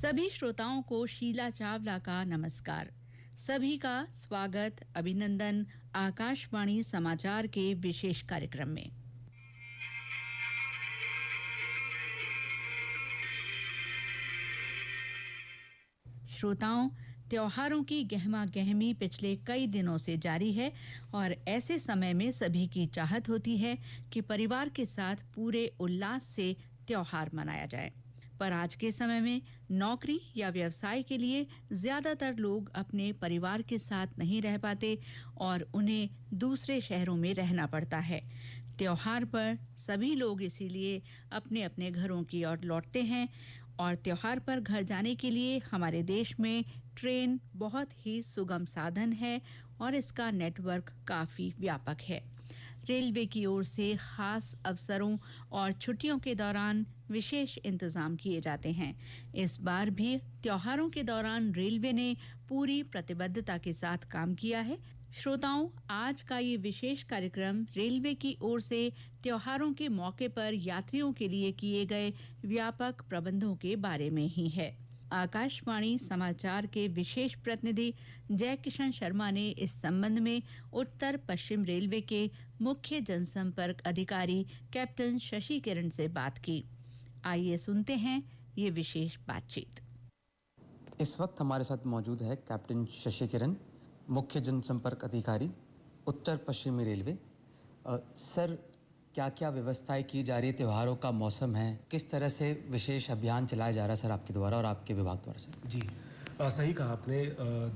सभी श्रोताओं को शीला चावला का नमस्कार। सभी का स्वागत, अभिनंदन आकाशवाणी समाचार के विशेष कार्यक्रम में। श्रोताओं, त्योहारों की गहमा गहमी पिछले कई दिनों से जारी है और ऐसे समय में सभी की चाहत होती है कि परिवार के साथ पूरे उल्लास से त्योहार मनाया जाए। पर आज के समय में नौकरी या व्यवसाय के लिए ज्यादातर लोग अपने परिवार के साथ नहीं रह पाते और उन्हें दूसरे शहरों में रहना पड़ता है। त्योहार पर सभी लोग इसीलिए अपने अपने घरों की ओर लौटते हैं और त्योहार पर घर जाने के लिए हमारे देश में ट्रेन बहुत ही सुगम साधन है और इसका नेटवर्क काफी व्यापक है। रेलवे की ओर से खास अवसरों और छुट्टियों के दौरान विशेष इंतजाम किए जाते हैं। इस बार भी त्योहारों के दौरान रेलवे ने पूरी प्रतिबद्धता के साथ काम किया है। श्रोताओं, आज का ये विशेष कार्यक्रम रेलवे की ओर से त्योहारों के मौके पर यात्रियों के लिए किए गए व्यापक प्रबंधों के बारे में ही है। आकाशवाणी समाचार के विशेष प्रतिनिधि जय किशन शर्मा ने इस संबंध में उत्तर पश्चिम रेलवे के मुख्य जनसंपर्क अधिकारी कैप्टन शशि किरण से बात की। आइए सुनते हैं ये विशेष बातचीत। इस वक्त हमारे साथ मौजूद है कैप्टन शशि किरण, मुख्य जनसंपर्क अधिकारी, उत्तर पश्चिमी रेलवे। सर, क्या क्या व्यवस्थाएं की जा रही है? त्योहारों का मौसम है, किस तरह से विशेष अभियान चलाया जा रहा है सर आपके द्वारा और आपके विभाग द्वारा? सर जी, सही कहा आपने।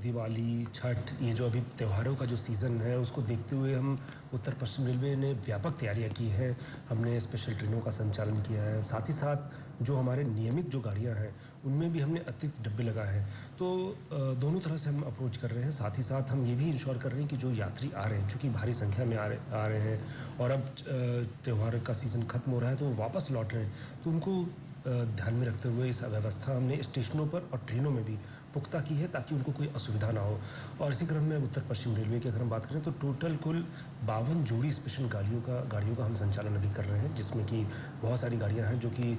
दिवाली, छठ, ये जो अभी त्योहारों का जो सीज़न है उसको देखते हुए हम उत्तर पश्चिम रेलवे ने व्यापक तैयारियां की हैं। हमने स्पेशल ट्रेनों का संचालन किया है, साथ ही साथ जो हमारे नियमित जो गाड़ियां हैं उनमें भी हमने अतिरिक्त डब्बे लगाए हैं। तो दोनों तरह से हम अप्रोच कर रहे हैं। साथ ही साथ हम ये भी इंश्योर कर रहे हैं कि जो यात्री आ रहे हैं, चूँकि भारी संख्या में आ रहे हैं और अब त्यौहार का सीज़न खत्म हो रहा है तो वो वापस लौट रहे हैं, तो उनको ध्यान में रखते हुए इस व्यवस्था हमने स्टेशनों पर और ट्रेनों में भी पुख्ता की है ताकि उनको कोई असुविधा ना हो। और इसी क्रम में उत्तर पश्चिम रेलवे की अगर हम बात करें तो टोटल कुल 52 जोड़ी स्पेशल गाड़ियों का हम संचालन अभी कर रहे हैं, जिसमें कि बहुत सारी गाड़ियां हैं जो कि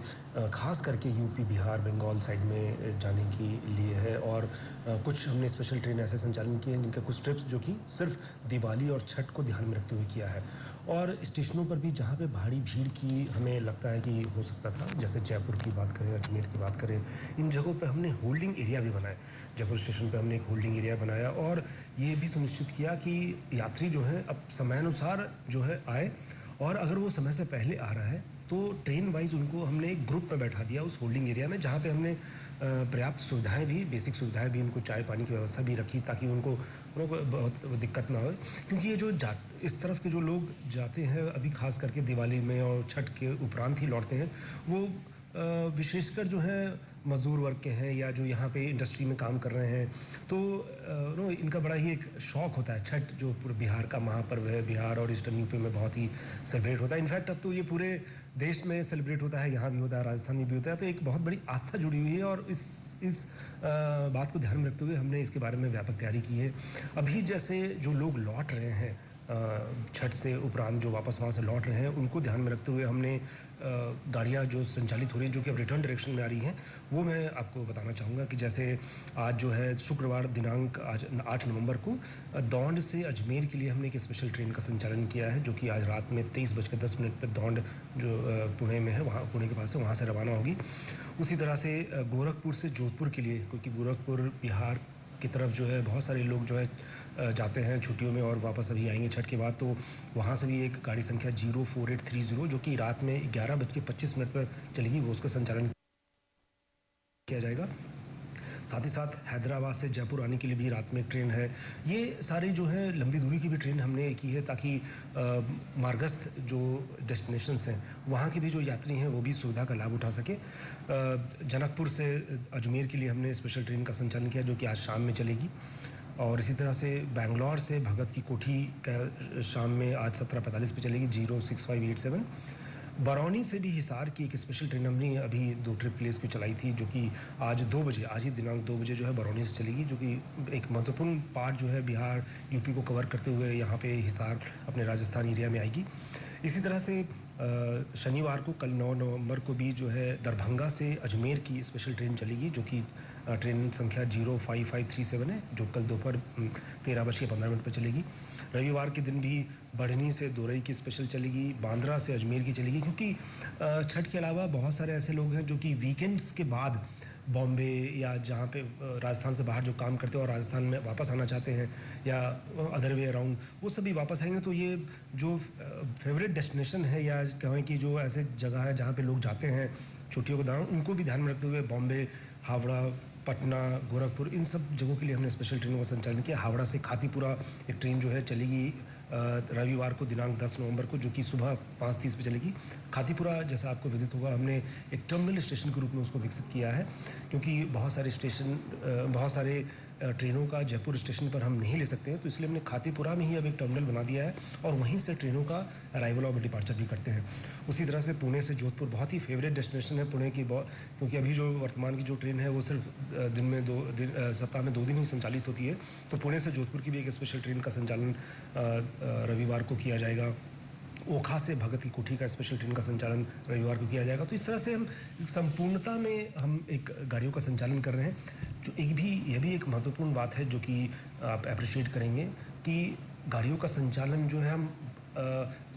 खास करके यूपी, बिहार, बंगाल साइड में जाने के लिए है। और कुछ हमने स्पेशल ट्रेन ऐसे संचालन किए हैं जिनका कुछ ट्रिप्स जो कि सिर्फ दिवाली और छठ को ध्यान में रखते हुए किया है। और स्टेशनों पर भी जहाँ पे भारी भीड़ की हमें लगता है कि हो सकता था, जैसे जयपुर की बात करें, अजमेर की बात करें, इन जगहों पे हमने होल्डिंग एरिया भी बनाए। जयपुर स्टेशन पे हमने एक होल्डिंग एरिया बनाया और ये भी सुनिश्चित किया कि यात्री जो है अब समयानुसार जो है आए, और अगर वो समय से पहले आ रहा है तो ट्रेन वाइज उनको हमने एक ग्रुप में बैठा दिया उस होल्डिंग एरिया में, जहाँ पे हमने पर्याप्त सुविधाएं भी, बेसिक सुविधाएं भी, उनको चाय पानी की व्यवस्था भी रखी ताकि उनको बहुत दिक्कत ना हो। क्योंकि ये जो इस तरफ के जो लोग जाते हैं अभी खास करके दिवाली में और छठ के उपरांत ही लौटते हैं, वो विशेषकर जो है मजदूर वर्ग के हैं या जो यहाँ पे इंडस्ट्री में काम कर रहे हैं, तो इनका बड़ा ही एक शौक होता है। छठ जो पूरे बिहार का महापर्व है, बिहार और ईस्टर्न यूपी में बहुत ही सेलिब्रेट होता है। इनफैक्ट अब तो ये पूरे देश में सेलिब्रेट होता है, यहाँ भी होता है, राजस्थान में भी होता है। तो एक बहुत बड़ी आस्था जुड़ी हुई है और इस बात को ध्यान में रखते हुए हमने इसके बारे में व्यापक तैयारी की है। अभी जैसे जो लोग लौट रहे हैं छठ से उपरांत, जो वापस वहाँ से लौट रहे हैं, उनको ध्यान में रखते हुए हमने गाड़ियाँ जो संचालित हो रही हैं जो कि अब रिटर्न डायरेक्शन में आ रही हैं, वो मैं आपको बताना चाहूँगा कि जैसे आज जो है शुक्रवार दिनांक आज 8 नवंबर को दौंड से अजमेर के लिए हमने एक स्पेशल ट्रेन का संचालन किया है, जो कि आज रात में 23:10 पर दौंड जो पुणे में है, वहाँ पुणे के पास है, वहाँ से रवाना होगी। उसी तरह से गोरखपुर से जोधपुर के लिए, क्योंकि गोरखपुर बिहार की तरफ जो है बहुत सारे लोग जो है जाते हैं छुट्टियों में और वापस अभी आएंगे छठ के बाद, तो वहाँ से भी एक गाड़ी संख्या 04830 जो कि रात में 11:25 पर चलेगी, वो उसका संचालन किया जाएगा। साथ ही साथ हैदराबाद से जयपुर आने के लिए भी रात में ट्रेन है। ये सारी जो है लंबी दूरी की भी ट्रेन हमने की है ताकि मार्गस्थ जो डेस्टिनेशंस हैं वहाँ के भी जो यात्री हैं वो भी सुविधा का लाभ उठा सके। जनकपुर से अजमेर के लिए हमने स्पेशल ट्रेन का संचालन किया जो कि आज शाम में चलेगी। और इसी तरह से बैंगलोर से भगत की कोठी का शाम में आज 17:45 पे चलेगी, 06587। बरौनी से भी हिसार की एक स्पेशल ट्रेन हमने अभी 2 ट्रिप के लिए इसको चलाई थी, जो कि आज 2 बजे, आज ही दिनांक 2 बजे जो है बरौनी से चलेगी, जो कि एक महत्वपूर्ण पार्ट जो है बिहार यूपी को कवर करते हुए यहाँ पे हिसार अपने राजस्थान एरिया में आएगी। इसी तरह से शनिवार को कल 9 नवंबर को भी जो है दरभंगा से अजमेर की स्पेशल ट्रेन चलेगी, जो कि ट्रेन संख्या 05537 है, जो कल दोपहर 13:15 पर चलेगी। रविवार के दिन भी बढ़नी से दोरई की स्पेशल चलेगी, बांद्रा से अजमेर की चलेगी, क्योंकि छठ के अलावा बहुत सारे ऐसे लोग हैं जो कि वीकेंड्स के बाद बॉम्बे या जहाँ पे राजस्थान से बाहर जो काम करते हैं और राजस्थान में वापस आना चाहते हैं, या अदर वे अराउंड, वो सभी वापस आएंगे। तो ये जो फेवरेट डेस्टिनेशन है, या कहें कि जो ऐसे जगह है जहाँ पे लोग जाते हैं छुट्टियों के दौरान, उनको भी ध्यान में रखते हुए बॉम्बे, हावड़ा, पटना, गोरखपुर, इन सब जगहों के लिए हमने स्पेशल ट्रेनों का संचालन किया। हावड़ा से खातीपुरा एक ट्रेन जो है चलेगी रविवार को दिनांक 10 नवंबर को, जो कि सुबह 5:30 पे चलेगी। खातीपुरा, जैसा आपको विदित होगा, हमने एक टर्मिनल स्टेशन के रूप में उसको विकसित किया है, क्योंकि बहुत सारे ट्रेनों का जयपुर स्टेशन पर हम नहीं ले सकते हैं, तो इसलिए हमने खातीपुरा में ही अब एक टर्मिनल बना दिया है और वहीं से ट्रेनों का अराइवल और डिपार्चर भी करते हैं। उसी तरह से पुणे से जोधपुर बहुत ही फेवरेट डेस्टिनेशन है पुणे की, क्योंकि अभी जो वर्तमान की जो ट्रेन है वो सिर्फ सप्ताह में 2 दिन ही संचालित होती है। तो पुणे से जोधपुर की भी एक स्पेशल ट्रेन का संचालन रविवार को किया जाएगा। ओखा से भगत की कोठी का स्पेशल ट्रेन का संचालन रविवार को किया जाएगा। तो इस तरह से हम संपूर्णता में हम एक गाड़ियों का संचालन कर रहे हैं। जो यह भी एक महत्वपूर्ण बात है जो कि आप अप्रिशिएट करेंगे, कि गाड़ियों का संचालन जो है हम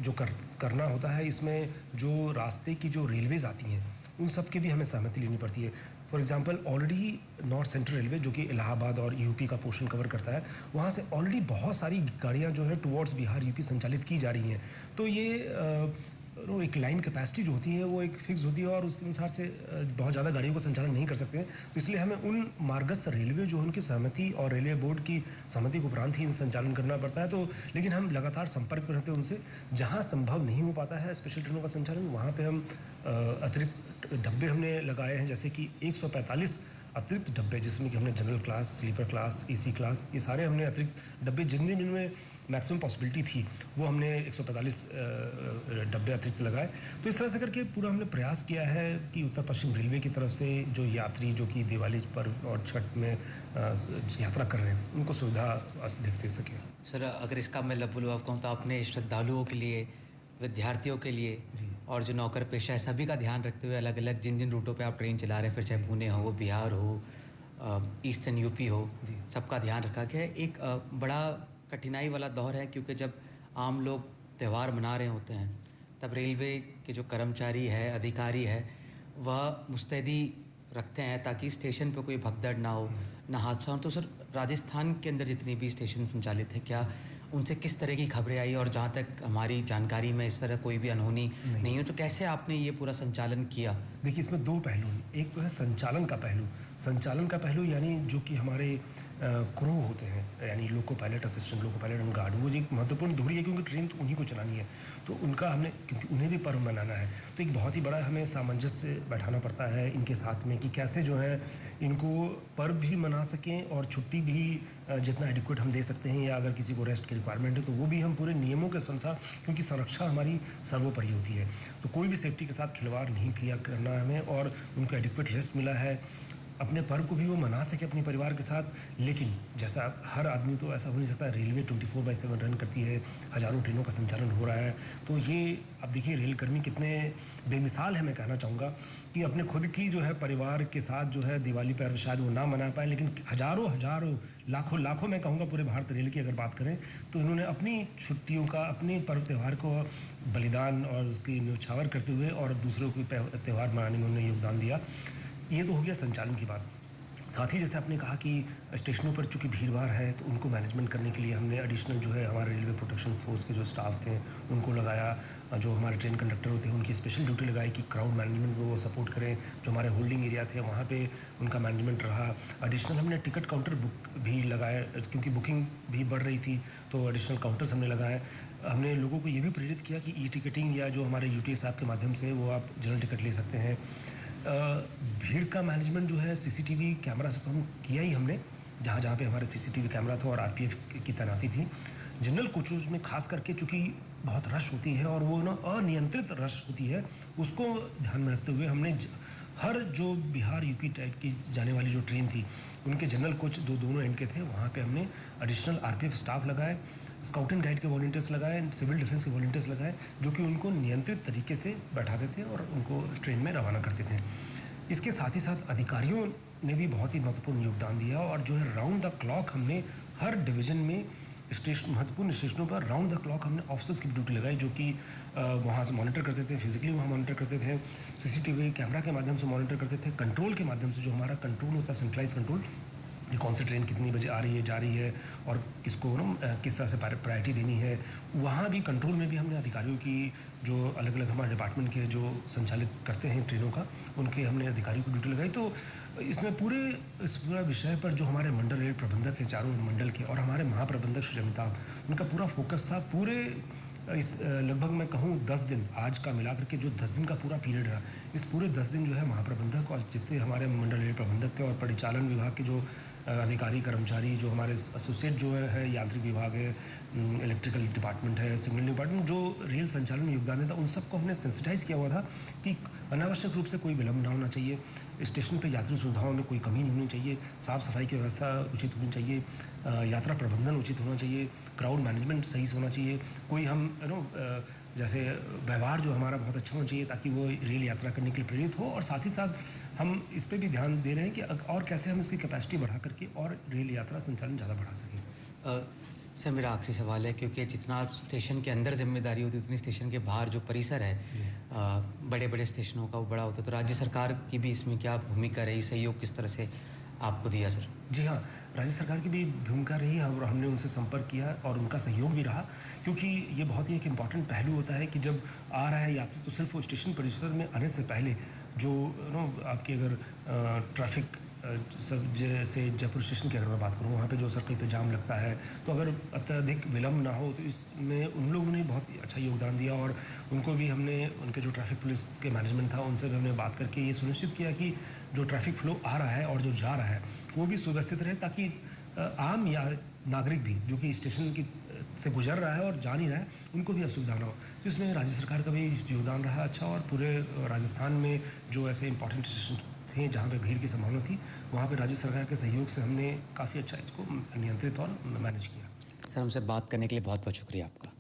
जो करना होता है, इसमें जो रास्ते की जो रेलवेज आती हैं उन सब की भी हमें सहमति लेनी पड़ती है। For example, already north central railway, जो कि इलाहाबाद और यूपी का पोर्शन कवर करता है, वहाँ से ऑलरेडी बहुत सारी गाड़ियाँ जो है टुवर्ड्स बिहार यूपी संचालित की जा रही हैं। तो ये एक लाइन कैपेसिटी जो होती है वो एक फिक्स होती है और उसके अनुसार से बहुत ज़्यादा गाड़ियों का संचालन नहीं कर सकते हैं। तो इसलिए हमें उन मार्गस्थ रेलवे जो उनकी सहमति और रेलवे बोर्ड की सहमति के उपरांत ही संचालन करना पड़ता है। तो लेकिन हम लगातार संपर्क में रहते हैं उनसे। जहाँ संभव नहीं हो पाता है स्पेशल ट्रेनों का संचालन, वहाँ पर हम अतिरिक्त डब्बे हमने लगाए हैं, जैसे कि 145 अतिरिक्त डब्बे, जिसमें कि हमने general class, sleeper class, AC class, ये सारे हमने अतिरिक्त डब्बे, जिनमें मैक्सिमम पॉसिबिलिटी थी, वो हमने 145 डब्बे अतिरिक्त लगाए। तो इस तरह से करके पूरा हमने प्रयास किया है कि उत्तर पश्चिम रेलवे की तरफ से जो यात्री जो कि दिवाली पर और छठ में यात्रा कर रहे हैं, उनको सुविधा दे सके। सर, अगर इसका मैं लबुलवाब कहूँ तो आपने श्रद्धालुओं के लिए, विद्यार्थियों के लिए और जो नौकर पेशा है, सभी का ध्यान रखते हुए अलग अलग जिन रूटों पे आप ट्रेन चला रहे हैं, फिर चाहे पुणे हो, बिहार हो, ईस्टर्न यूपी हो, सबका ध्यान रखा गया है। एक बड़ा कठिनाई वाला दौर है, क्योंकि जब आम लोग त्यौहार मना रहे होते हैं, तब रेलवे के जो कर्मचारी है, अधिकारी है, वह मुस्तैदी रखते हैं ताकि स्टेशन पे कोई भगदड़ ना हो, ना हादसा हो। तो सर, राजस्थान के अंदर जितनी भी स्टेशन संचालित है, क्या उनसे किस तरह की खबरें आई, और जहाँ तक हमारी जानकारी में इस तरह कोई भी अनहोनी नहीं हो, तो कैसे आपने ये पूरा संचालन किया? देखिए, इसमें 2 पहलू हैं। एक तो है संचालन का पहलू, यानी जो कि हमारे क्रू होते हैं, यानी loco pilot, assistant loco pilot and guard, वो एक महत्वपूर्ण धुरी है, क्योंकि ट्रेन तो उन्हीं को चलानी है। तो उनका हमने, क्योंकि उन्हें भी पर्व मनाना है, तो एक बहुत ही बड़ा हमें सामंजस्य बैठाना पड़ता है इनके साथ में, कि कैसे जो है इनको पर्व भी मना सकें और छुट्टी भी जितना एडिक्वेट हम दे सकते हैं, या अगर किसी को रेस्ट की रिक्वायरमेंट है तो वो भी हम पूरे नियमों के अनुसार, क्योंकि सुरक्षा हमारी सर्वोपरि होती है, तो कोई भी सेफ्टी के साथ खिलवाड़ नहीं किया करना है हमें, और उनको एडिक्वेट रेस्ट मिला है, अपने पर्व को भी वो मना सके अपने परिवार के साथ। लेकिन जैसा हर आदमी तो ऐसा हो नहीं सकता, रेलवे 24/7 रन करती है, हज़ारों ट्रेनों का संचालन हो रहा है। तो ये अब देखिए, रेलकर्मी कितने बेमिसाल है, मैं कहना चाहूँगा कि अपने खुद की जो है परिवार के साथ जो है दिवाली पर्व शायद वो ना मना पाए, लेकिन हज़ारों लाखों मैं कहूँगा पूरे भारत रेल की अगर बात करें, तो इन्होंने अपनी छुट्टियों का, अपने पर्व त्यौहार को बलिदान और उसकी न्यौछावर करते हुए और दूसरों को त्यौहार मनाने में उन्होंने योगदान दिया। ये तो हो गया संचालन की बात। साथ ही जैसे आपने कहा कि स्टेशनों पर चूँकि भीड़-भाड़ है, तो उनको मैनेजमेंट करने के लिए हमने एडिशनल जो है हमारे रेलवे प्रोटेक्शन फोर्स के जो स्टाफ थे उनको लगाया, जो हमारे ट्रेन कंडक्टर होते हैं उनकी स्पेशल ड्यूटी लगाई कि क्राउड मैनेजमेंट में वो सपोर्ट करें। जो हमारे होल्डिंग एरिया थे वहाँ पे उनका मैनेजमेंट रहा। एडिशनल हमने टिकट काउंटर भी लगाए, क्योंकि बुकिंग भी बढ़ रही थी, तो एडिशनल काउंटर्स हमने लगाए। हमने लोगों को ये भी प्रेरित किया कि ई-टिकटिंग या जो हमारे यूटीएस ऐप के माध्यम से वो आप जनरल टिकट ले सकते हैं। भीड़ का मैनेजमेंट जो है सीसीटीवी कैमरा से तो हम किया ही हमने, जहाँ पे हमारे सीसीटीवी कैमरा था और आरपीएफ की तैनाती थी। जनरल कोचेज़ में खास करके चूँकि बहुत रश होती है और वो ना अनियंत्रित रश होती है, उसको ध्यान में रखते हुए हमने हर जो बिहार यूपी टाइप की जाने वाली जो ट्रेन थी, उनके जनरल कोच दोनों एंड के थे, वहाँ पे हमने एडिशनल आरपीएफ स्टाफ लगाए, स्काउट एंड गाइड के वॉलंटियर्स लगाए, सिविल डिफेंस के वॉलंटियर्स लगाए, जो कि उनको नियंत्रित तरीके से बैठाते थे और उनको ट्रेन में रवाना करते थे। इसके साथ ही साथ अधिकारियों ने भी बहुत ही महत्वपूर्ण योगदान दिया और जो है राउंड द क्लॉक हमने हर डिवीज़न में महत्वपूर्ण स्टेशनों पर राउंड द क्लॉक हमने ऑफिसर्स की ड्यूटी लगाई, जो कि वहाँ से मॉनिटर करते थे, फिजिकली वहाँ मॉनिटर करते थे, सीसीटीवी कैमरा के माध्यम से मॉनिटर करते थे, कंट्रोल के माध्यम से, जो हमारा कंट्रोल होता है सेंट्रलाइज कंट्रोल, कि कौन सी ट्रेन कितनी बजे आ रही है, जा रही है और किसको किस तरह से प्रायोरिटी देनी है। वहाँ भी कंट्रोल में भी हमने अधिकारियों की, जो अलग अलग हमारे डिपार्टमेंट के जो संचालित करते हैं ट्रेनों का, उनके हमने अधिकारियों को ड्यूटी लगाई। तो इसमें इस पूरा विषय पर जो हमारे मंडल रेल प्रबंधक हैं चारों मंडल के और हमारे महाप्रबंधक श्री अमिताभ, उनका पूरा फोकस था। पूरे इस लगभग मैं कहूँ 10 दिन, आज का मिला करके जो 10 दिन का पूरा पीरियड रहा, इस पूरे 10 दिन जो है महाप्रबंधक और जितने हमारे मंडल रेल प्रबंधक थे और परिचालन विभाग के जो अधिकारी कर्मचारी, जो हमारे एसोसिएट जो है यांत्रिक विभाग है, इलेक्ट्रिकल डिपार्टमेंट है, सिग्नल डिपार्टमेंट, जो रेल संचालन में योगदान देता, उन सबको हमने सेंसिटाइज किया हुआ था कि अनावश्यक रूप से कोई विलम्ब ना होना चाहिए, स्टेशन पे यात्री सुविधाओं में कोई कमी नहीं होनी चाहिए, साफ़ सफाई की व्यवस्था उचित होनी चाहिए, यात्रा प्रबंधन उचित होना चाहिए, क्राउड मैनेजमेंट सही से होना चाहिए, कोई हम जैसे व्यवहार जो हमारा बहुत अच्छा होना चाहिए ताकि वो रेल यात्रा करने के लिए प्रेरित हो। और साथ ही साथ हम इस पे भी ध्यान दे रहे हैं कि और कैसे हम इसकी कैपेसिटी बढ़ा करके और रेल यात्रा संचालन ज़्यादा बढ़ा सकें। सर मेरा आखिरी सवाल है, क्योंकि जितना स्टेशन के अंदर जिम्मेदारी होती है उतनी स्टेशन के बाहर जो परिसर है बड़े बड़े स्टेशनों का वो बड़ा होता है, तो राज्य सरकार की भी इसमें क्या भूमिका रही, सहयोग किस तरह से आपको दिया सर? जी हाँ, राज्य सरकार की भी भूमिका रही है और हमने उनसे संपर्क किया और उनका सहयोग भी रहा, क्योंकि ये बहुत ही एक इम्पॉर्टेंट पहलू होता है कि जब आ रहा है यात्री तो सिर्फ वो स्टेशन परिसर में आने से पहले जो आपकी अगर ट्रैफिक सब जैसे जयपुर स्टेशन की अगर मैं बात करूँ, वहाँ पे जो सर्कल पे जाम लगता है, तो अगर अत्यधिक विलम्ब ना हो तो इसमें उन लोगों ने बहुत अच्छा योगदान दिया और उनको भी हमने, उनके जो ट्रैफिक पुलिस के मैनेजमेंट था उनसे भी हमने बात करके ये सुनिश्चित किया कि जो ट्रैफिक फ्लो आ रहा है और जो जा रहा है वो भी सुव्यवस्थित रहे, ताकि आम या नागरिक भी जो कि स्टेशन की से गुजर रहा है और जा नहीं रहा है, उनको भी असुविधा ना हो। तो इसमें राज्य सरकार का भी योगदान रहा अच्छा, और पूरे राजस्थान में जो ऐसे इंपॉर्टेंट स्टेशन थे जहाँ पे भीड़ की संभावना थी, वहाँ पे राज्य सरकार के सहयोग से हमने काफ़ी अच्छा इसको नियंत्रित और मैनेज किया। सर हमसे बात करने के लिए बहुत बहुत शुक्रिया आपका।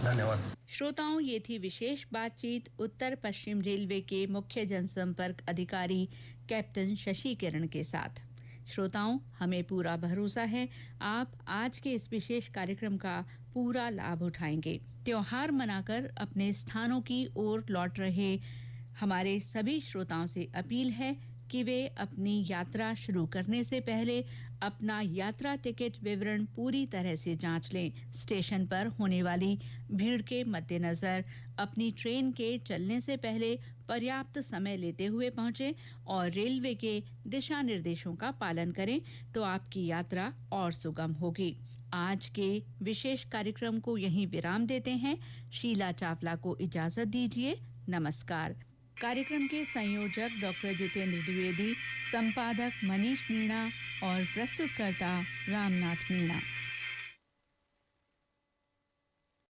धन्यवाद। श्रोताओं, ये थी विशेष बातचीत उत्तर पश्चिम रेलवे के मुख्य जनसंपर्क अधिकारी कैप्टन शशि किरण के साथ। श्रोताओं, हमें पूरा भरोसा है आप आज के इस विशेष कार्यक्रम का पूरा लाभ उठाएंगे। त्योहार मनाकर अपने स्थानों की ओर लौट रहे हमारे सभी श्रोताओं से अपील है कि वे अपनी यात्रा शुरू करने से पहले अपना यात्रा टिकट विवरण पूरी तरह से जांच लें। स्टेशन पर होने वाली भीड़ के मद्देनजर अपनी ट्रेन के चलने से पहले पर्याप्त समय लेते हुए पहुंचें और रेलवे के दिशा निर्देशों का पालन करें, तो आपकी यात्रा और सुगम होगी। आज के विशेष कार्यक्रम को यहीं विराम देते हैं। शीला चावला को इजाजत दीजिए। नमस्कार। कार्यक्रम के संयोजक डॉक्टर जितेंद्र द्विवेदी, संपादक मनीष मीणा और प्रस्तुतकर्ता रामनाथ मीणा।